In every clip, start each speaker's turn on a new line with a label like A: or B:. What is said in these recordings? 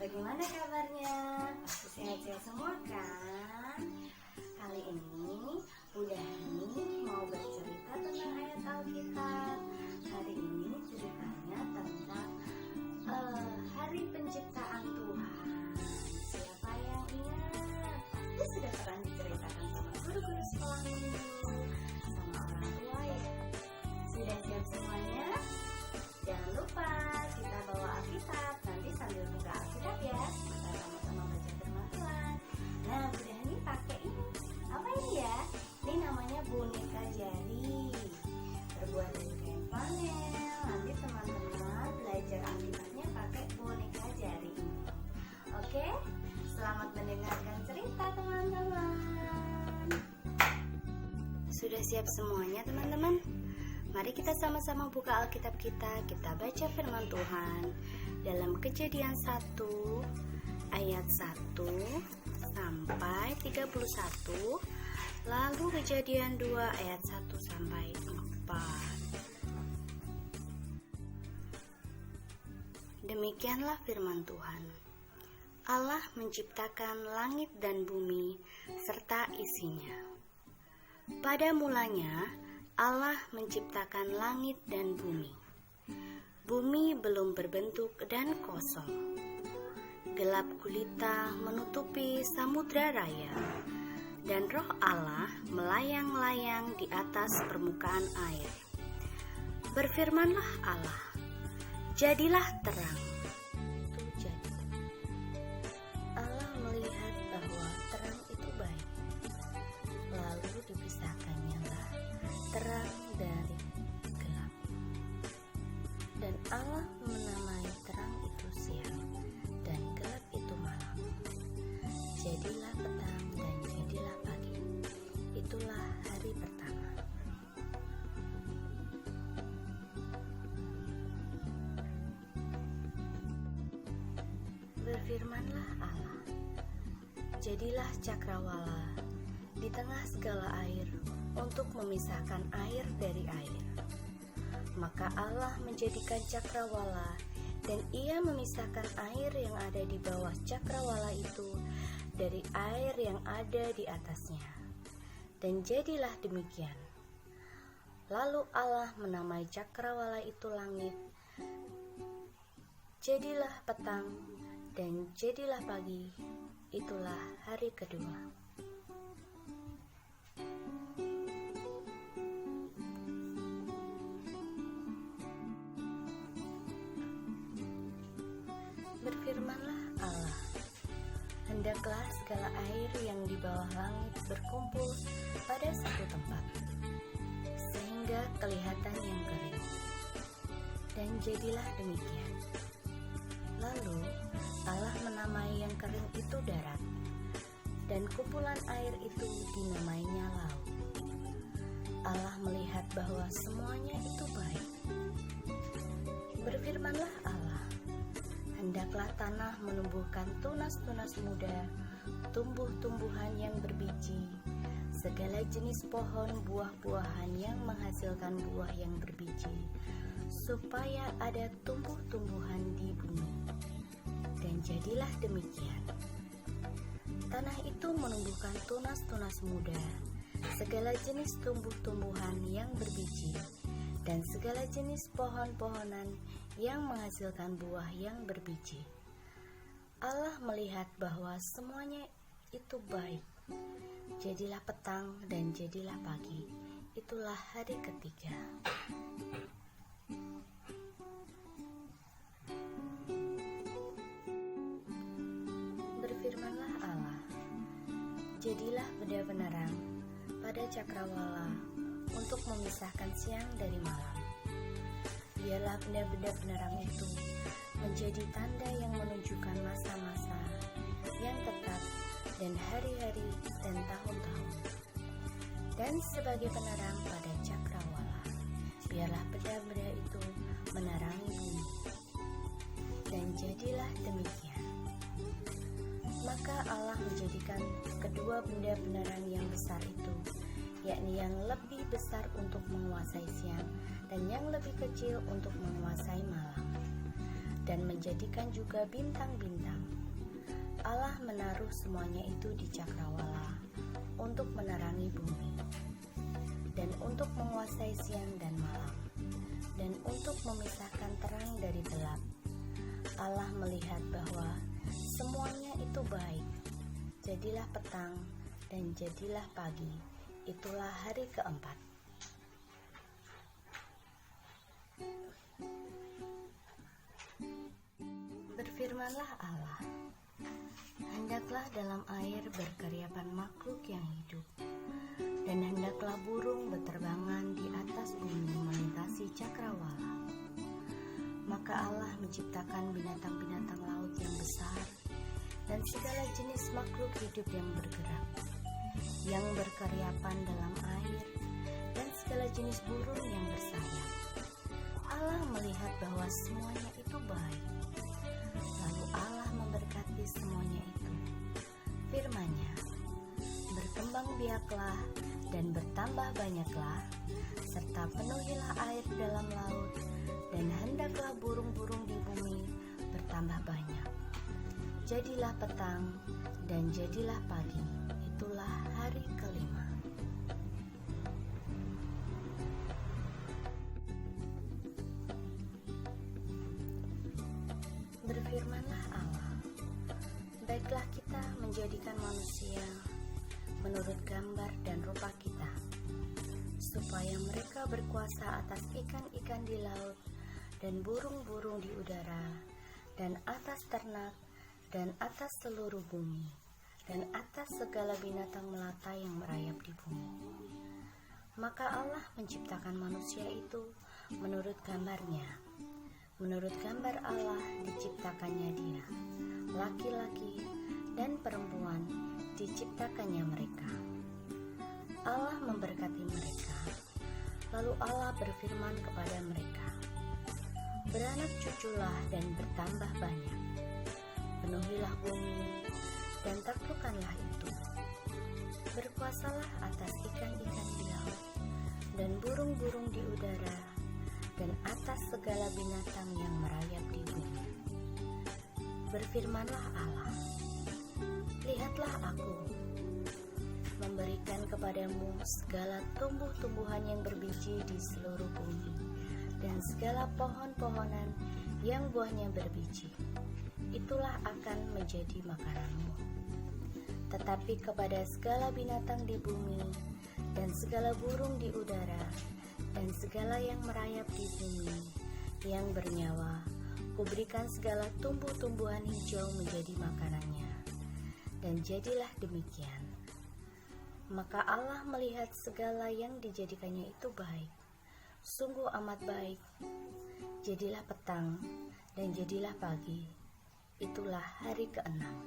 A: bagaimana kabarnya? Pasti sehat-sehat semua kan? Kali ini Bunda Hani mau bercerita tentang ayat Alkitab. Hari ini ceritanya tentang hari penciptaan Tuhan. Siapa yang ingat? Pasti sudah pernah diceritakan sama guru-guru sekolah minggu, sama orang tua ya. Sudah siap semuanya? Jangan lupa kita bawa Alkitab. Nanti sambil buka Alkitab ya, kita sama-sama baca firman Tuhan. Nah, Bunda Hani pakai ini. Apa ini ya? Ini namanya boneka jari. Terbuat dari kain flanel. Nanti teman-teman belajar Alkitabnya pakai boneka jari ini. Oke? Selamat mendengarkan cerita teman-teman. Sudah siap semuanya teman-teman? Mari kita sama-sama buka Alkitab kita baca firman Tuhan dalam Kejadian 1 ayat 1 sampai 31, lalu Kejadian 2 ayat 1 sampai 4. Demikianlah firman Tuhan. Allah menciptakan langit dan bumi serta isinya. Pada mulanya Allah menciptakan langit dan bumi. Bumi belum berbentuk dan kosong. Gelap gulita menutupi samudra raya, dan roh Allah melayang-layang di atas permukaan air. Berfirmanlah Allah, jadilah terang. Itu jadi. Allah melihat bahwa terang itu baik. Lalu dipisahkannya lah terang dari gelap. Dan Allah menamai terang itu siang dan gelap itu malam. Jadilah petang dan jadilah pagi. Itulah hari pertama. Berfirmanlah Allah, jadilah cakrawala di tengah segala air untuk memisahkan air dari air. Maka Allah menjadikan cakrawala, dan ia memisahkan air yang ada di bawah cakrawala itu dari air yang ada di atasnya. Dan jadilah demikian. Lalu Allah menamai cakrawala itu langit. Jadilah petang dan jadilah pagi. Itulah hari kedua. Berfirmanlah Allah, hendaklah segala air yang di bawah langit berkumpul pada satu tempat, sehingga kelihatan yang kering. Dan jadilah demikian. Lalu Allah menamai yang kering itu darat, dan kumpulan air itu dinamainya laut. Allah melihat bahwa semuanya itu baik. Berfirmanlah Allah, hendaklah tanah menumbuhkan tunas-tunas muda, tumbuh-tumbuhan yang berbiji, segala jenis pohon buah-buahan yang menghasilkan buah yang berbiji, supaya ada tumbuh-tumbuhan di bumi. Dan jadilah demikian. Tanah itu menumbuhkan tunas-tunas muda, segala jenis tumbuh-tumbuhan yang berbiji, dan segala jenis pohon-pohonan yang menghasilkan buah yang berbiji. Allah melihat bahwa semuanya itu baik. Jadilah petang dan jadilah pagi. Itulah hari ketiga. Berfirmanlah Allah, jadilah benda penerang pada cakrawala untuk memisahkan siang dari malam. Biarlah benda-benda penerang itu menjadi tanda yang menunjukkan masa-masa yang tetap dan hari-hari dan tahun-tahun. Dan sebagai penerang pada cakrawala, biarlah benda-benda itu menerangi bumi. Dan jadilah demikian. Maka Allah menjadikan kedua benda penerang yang besar itu, yakni yang lebih besar untuk menguasai siang dan yang lebih kecil untuk menguasai malam, dan menjadikan juga bintang-bintang Allah menaruh semuanya itu di cakrawala untuk menerangi bumi, dan untuk menguasai siang dan malam, dan untuk memisahkan terang dari gelap. Allah melihat bahwa semuanya itu baik. Jadilah petang dan jadilah pagi. Itulah hari keempat. Berfirmanlah Allah, hendaklah dalam air berkeriapan makhluk yang hidup, dan hendaklah burung berterbangan di atas bumi melintasi cakrawala. Maka Allah menciptakan binatang-binatang laut yang besar dan segala jenis makhluk hidup yang bergerak, yang berkeriapan dalam air, dan segala jenis burung yang bersayap. Allah melihat bahwa semuanya itu baik. Lalu Allah memberkati semuanya itu. Firman-Nya, berkembang biaklah dan bertambah banyaklah, serta penuhilah air dalam laut, dan hendaklah burung-burung di bumi bertambah banyak. Jadilah petang dan jadilah pagi. Itulah hari kelima. Berfirmanlah Allah, baiklah kita menjadikan manusia menurut gambar dan rupa kita, supaya mereka berkuasa atas ikan-ikan di laut dan burung-burung di udara, dan atas ternak, dan atas seluruh bumi, dan atas segala binatang melata yang merayap di bumi. Maka Allah menciptakan manusia itu menurut gambar-Nya. Menurut gambar Allah diciptakannya dia, laki-laki dan perempuan diciptakannya mereka. Allah memberkati mereka. Lalu Allah berfirman kepada mereka, beranak cuculah dan bertambah banyak. Penuhilah bumi dan taklukkanlah itu. Berkuasalah atas ikan-ikan di laut dan burung-burung di udara, dan atas segala binatang yang merayap di bumi. Berfirmanlah Allah, lihatlah aku memberikan kepadamu segala tumbuh-tumbuhan yang berbiji di seluruh bumi, dan segala pohon-pohonan yang buahnya berbiji. Itulah akan menjadi makananmu. Tetapi kepada segala binatang di bumi, dan segala burung di udara, dan segala yang merayap di bumi, yang bernyawa, kuberikan segala tumbuh-tumbuhan hijau menjadi makanannya. Dan jadilah demikian. Maka Allah melihat segala yang dijadikannya itu baik, sungguh amat baik. Jadilah petang dan jadilah pagi. Itulah hari keenam.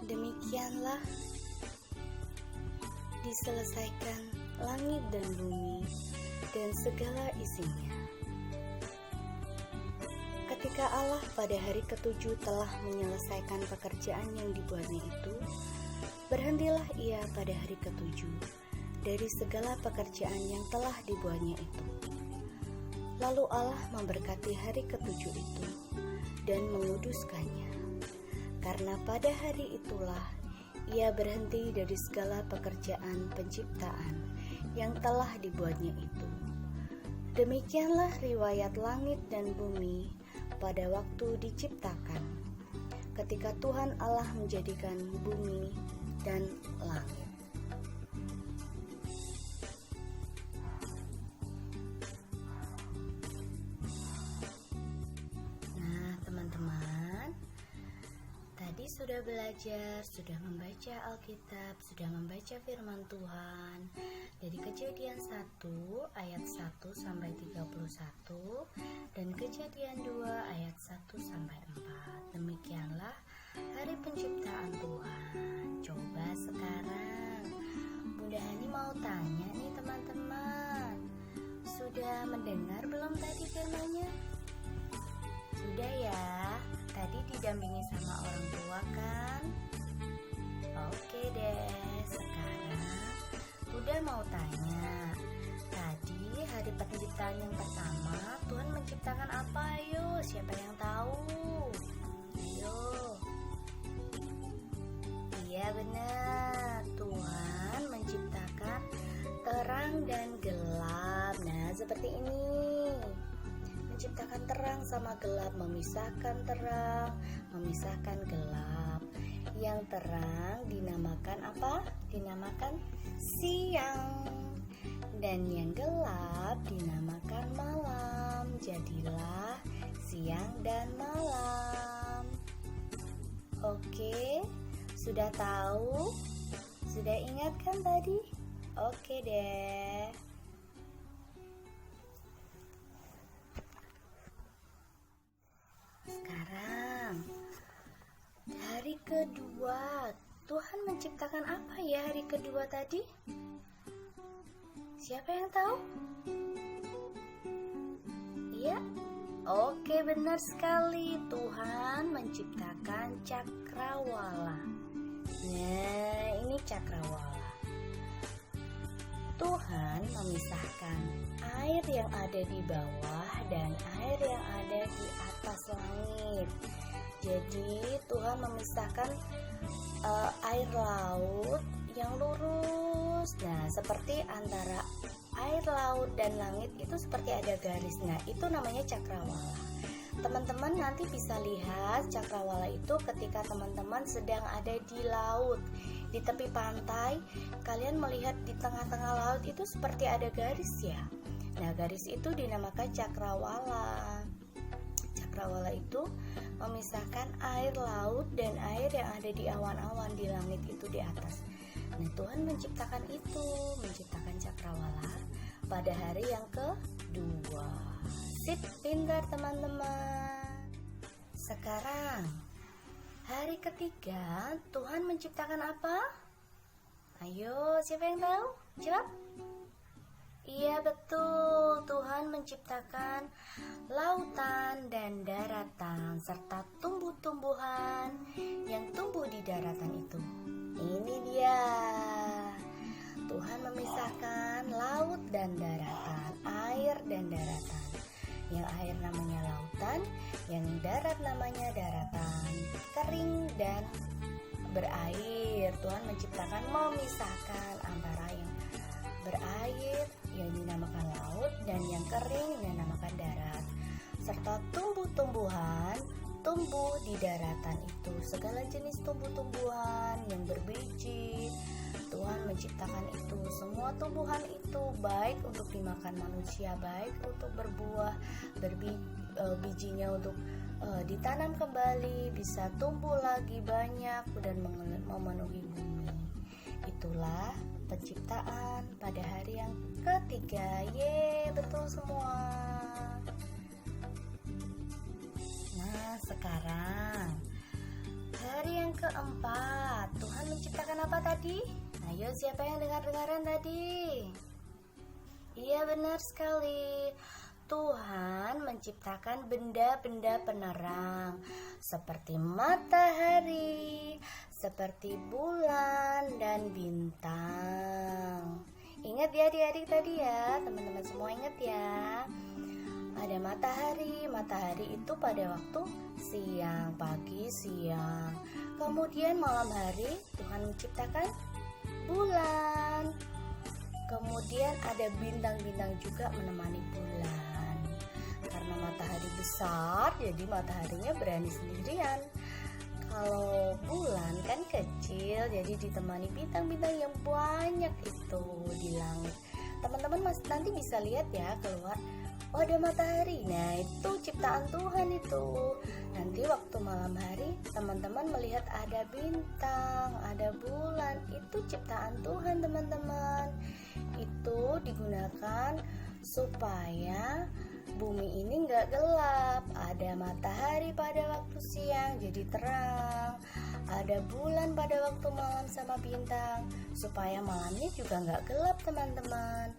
A: Demikianlah diselesaikan langit dan bumi dan segala isinya. Ketika Allah pada hari ketujuh telah menyelesaikan pekerjaan yang dibuatnya itu, berhentilah ia pada hari ketujuh dari segala pekerjaan yang telah dibuatnya itu. Lalu Allah memberkati hari ketujuh itu dan menguduskannya, karena pada hari itulah ia berhenti dari segala pekerjaan penciptaan yang telah dibuatnya itu. Demikianlah riwayat langit dan bumi pada waktu diciptakan, ketika Tuhan Allah menjadikan bumi dan langit. Nah, teman-teman, tadi sudah belajar, sudah membaca Alkitab, sudah membaca firman Tuhan dari Kejadian 1 ayat 1 sampai 31 dan Kejadian 2 ayat 1 sampai 4. Demikianlah hari penciptaan Tuhan. Coba sekarang Bunda Hani mau tanya nih teman-teman, sudah mendengar belum tadi firman-Nya? Sudah ya, tadi didampingi sama orang tua kan? Oke deh, sekarang penciptaan yang pertama, Tuhan menciptakan apa? Ayo, siapa yang tahu? Ayo. Iya benar, Tuhan menciptakan terang dan gelap. Nah, seperti ini. Menciptakan terang sama gelap, memisahkan terang, memisahkan gelap. Yang terang dinamakan apa? Dinamakan siang. Dan yang gelap dinamakan malam. Jadilah siang dan malam. Oke, sudah tahu? Sudah ingat kan tadi? Oke deh. Sekarang hari kedua. Tuhan menciptakan apa ya hari kedua tadi? Siapa yang tahu? Iya? Oke, benar sekali. Tuhan menciptakan cakrawala. Nah, ini cakrawala. Tuhan memisahkan air yang ada di bawah dan air yang ada di atas langit. Jadi Tuhan memisahkan air laut yang lurus. Nah, seperti antara air laut dan langit itu seperti ada garis. Nah, itu namanya cakrawala. Teman-teman nanti bisa lihat cakrawala itu ketika teman-teman sedang ada di laut, di tepi pantai. Kalian melihat di tengah-tengah laut itu seperti ada garis ya. Nah, garis itu dinamakan cakrawala. Cakrawala itu memisahkan air laut dan air yang ada di awan-awan di langit itu di atas. Nah, Tuhan menciptakan itu, menciptakan cakrawala pada hari yang kedua. Sip, pintar teman-teman. Sekarang hari ketiga, Tuhan menciptakan apa? Ayo, siapa yang tahu? Jawab. Iya betul, Tuhan menciptakan lautan dan daratan serta tumbuh-tumbuhan yang tumbuh di daratan itu. Ini dia. Tuhan memisahkan laut dan daratan, air dan daratan. Yang air namanya lautan, yang darat namanya daratan, kering dan berair. Tuhan menciptakan memisahkan antara yang berair yang dinamakan laut dan yang kering yang dinamakan darat, serta tumbuh-tumbuhan tumbuh di daratan itu. Segala jenis tumbuh-tumbuhan yang berbiji, Tuhan menciptakan itu. Semua tumbuhan itu baik untuk dimakan manusia, baik untuk berbuah, bijinya untuk ditanam kembali, bisa tumbuh lagi banyak dan memenuhi bumi. Itulah penciptaan pada hari yang ketiga. Ye, betul semua. Nah, sekarang hari yang keempat. Tuhan menciptakan apa tadi? Ayo, siapa yang dengar-dengaran tadi? Iya, benar sekali. Tuhan menciptakan benda-benda penerang seperti matahari, seperti bulan dan bintang. Ingat ya adik-adik tadi ya, teman-teman semua ingat ya. Ada matahari, matahari itu pada waktu siang, pagi, siang. Kemudian malam hari Tuhan menciptakan bulan. Kemudian ada bintang-bintang juga menemani bulan. Karena matahari besar, jadi mataharinya berani sendirian. Kalau bulan kan kecil, jadi ditemani bintang-bintang yang banyak itu di langit. Teman-teman nanti bisa lihat ya keluar, oh ada matahari. Nah itu ciptaan Tuhan itu. Nanti waktu malam hari teman-teman melihat ada bintang, ada bulan, itu ciptaan Tuhan teman-teman. Itu digunakan supaya bumi ini nggak gelap. Ada matahari pada waktu siang jadi terang, ada bulan pada waktu malam sama bintang supaya malamnya juga nggak gelap teman-teman.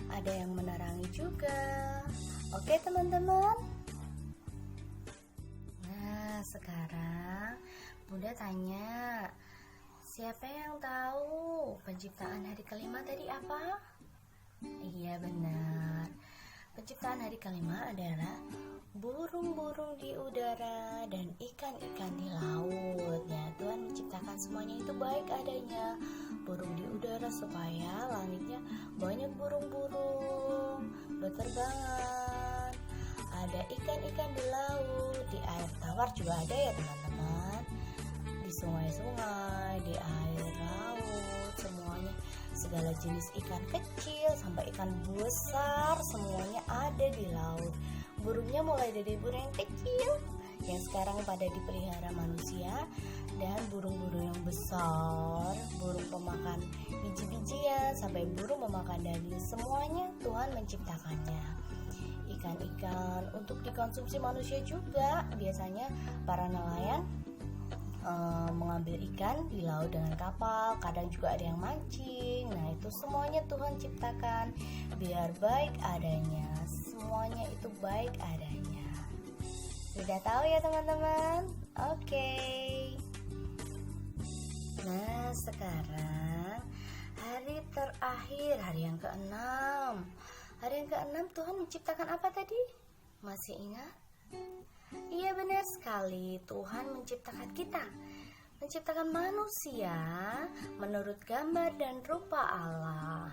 A: Ada yang menerangi juga. Oke teman-teman. Nah sekarang Bunda tanya, siapa yang tahu penciptaan hari kelima tadi apa? Iya benar. Penciptaan hari kelima adalah burung-burung di udara dan ikan-ikan di laut. Ya, Tuhan menciptakan semuanya itu baik adanya. Burung di udara supaya langitnya banyak burung-burung berterbangan. Ada ikan-ikan di laut, di air tawar juga ada ya teman-teman. Di sungai-sungai, di air laut, semuanya segala jenis ikan kecil sampai ikan besar semuanya ada di laut. Burungnya mulai dari burung yang kecil yang sekarang pada dipelihara manusia dan burung-burung yang besar, burung pemakan biji-bijian sampai burung pemakan daging, semuanya Tuhan menciptakannya. Ikan-ikan untuk dikonsumsi manusia juga. Biasanya para nelayan mengambil ikan di laut dengan kapal, kadang juga ada yang mancing. Nah, itu semuanya Tuhan ciptakan biar baik adanya. Semuanya itu baik adanya. Sudah tahu ya teman-teman? Oke. Nah, sekarang hari terakhir, hari yang ke-6. Hari yang ke-6 Tuhan menciptakan apa tadi? Masih ingat? Iya, benar sekali. Tuhan menciptakan kita, menciptakan manusia menurut gambar dan rupa Allah.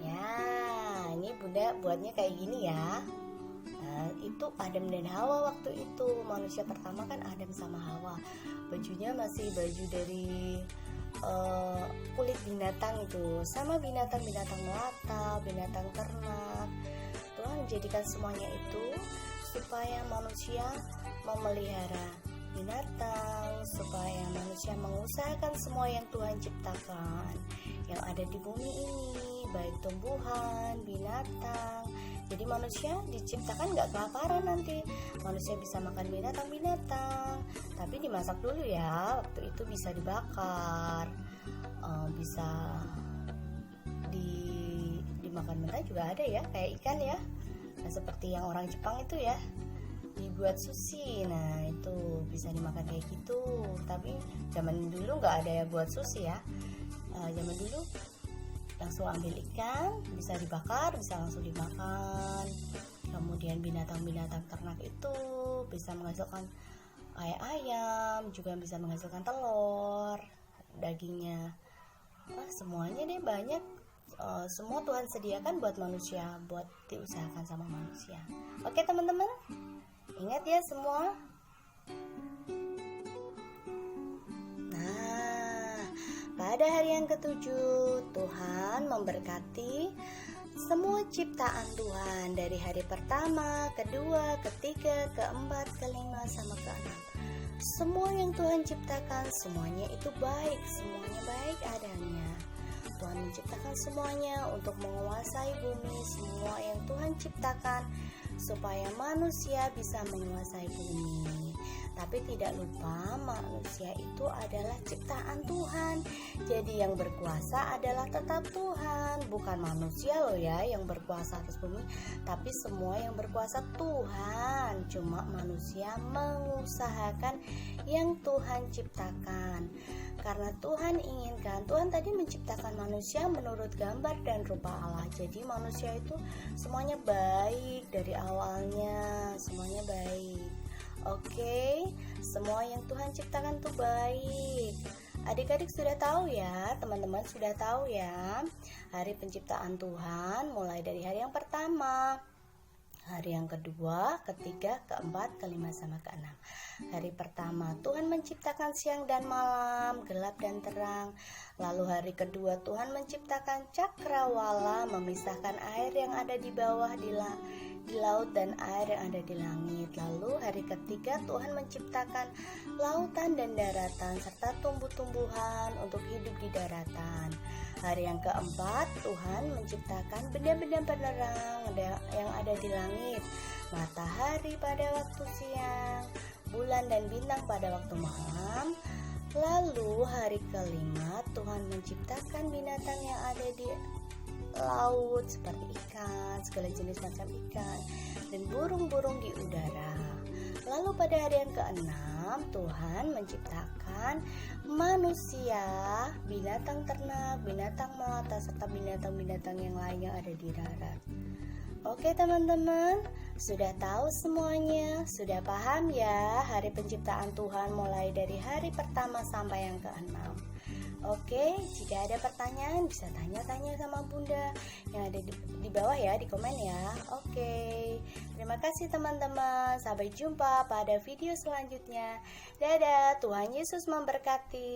A: Ya, ini Bunda buatnya kayak gini ya. Nah, itu Adam dan Hawa waktu itu. Manusia pertama kan Adam sama Hawa. Bajunya masih baju dari kulit binatang itu, sama binatang-binatang melata, binatang ternak. Tuhan menjadikan semuanya itu supaya manusia memelihara binatang, supaya manusia mengusahakan semua yang Tuhan ciptakan yang ada di bumi ini, baik tumbuhan, binatang. Jadi manusia diciptakan gak kelaparan nanti. Manusia bisa makan binatang-binatang, tapi dimasak dulu ya. Waktu itu bisa dibakar, bisa dimakan mentah juga ada ya, kayak ikan ya. Nah, seperti yang orang Jepang itu ya, dibuat sushi. Nah, itu bisa dimakan kayak gitu. Tapi zaman dulu nggak ada ya buat sushi ya. Zaman dulu langsung ambil ikan, bisa dibakar, bisa langsung dimakan. Kemudian binatang-binatang ternak itu bisa menghasilkan kayak ayam, juga bisa menghasilkan telur, dagingnya. Semuanya deh banyak. Semua Tuhan sediakan buat manusia, buat diusahakan sama manusia. Oke teman-teman, ingat ya semua. Nah, pada hari yang ke-7 Tuhan memberkati semua ciptaan Tuhan dari hari pertama, kedua, ketiga, keempat, kelima, sama ke-6. Semua yang Tuhan ciptakan semuanya itu baik, semuanya baik adanya. Tuhan menciptakan semuanya untuk menguasai bumi. Semua yang Tuhan ciptakan supaya manusia bisa menguasai bumi. Tapi tidak lupa manusia itu adalah ciptaan Tuhan. Jadi yang berkuasa adalah tetap Tuhan, bukan manusia loh ya yang berkuasa atas bumi, tapi semua yang berkuasa Tuhan. Cuma manusia mengusahakan yang Tuhan ciptakan. Karena Tuhan inginkan, Tuhan tadi menciptakan manusia menurut gambar dan rupa Allah. Jadi manusia itu semuanya baik dari awalnya, semuanya baik. Oke, semua yang Tuhan ciptakan tuh baik. Adik-adik sudah tahu ya, teman-teman sudah tahu ya, hari penciptaan Tuhan mulai dari hari yang pertama, hari yang kedua, ketiga, keempat, kelima, sama keenam. Hari pertama Tuhan menciptakan siang dan malam, gelap dan terang. Lalu hari kedua Tuhan menciptakan cakrawala, memisahkan air yang ada di bawah di laut dan air yang ada di langit. Lalu hari ketiga Tuhan menciptakan lautan dan daratan serta tumbuh-tumbuhan untuk hidup di daratan. Hari yang keempat Tuhan menciptakan benda-benda penerang yang ada di langit, matahari pada waktu siang, bulan dan bintang pada waktu malam. Lalu hari kelima Tuhan menciptakan binatang yang ada di laut seperti ikan, segala jenis macam ikan, dan burung-burung di udara. Lalu pada hari yang keenam Tuhan menciptakan manusia, binatang ternak, binatang melata, serta binatang-binatang yang lain yang ada di darat. Oke teman-teman, sudah tahu semuanya? Sudah paham ya hari penciptaan Tuhan mulai dari hari pertama sampai yang ke-6? Oke, jika ada pertanyaan bisa tanya-tanya sama Bunda yang ada di bawah ya, di komen ya. Oke, terima kasih teman-teman. Sampai jumpa pada video selanjutnya. Dadah, Tuhan Yesus memberkati.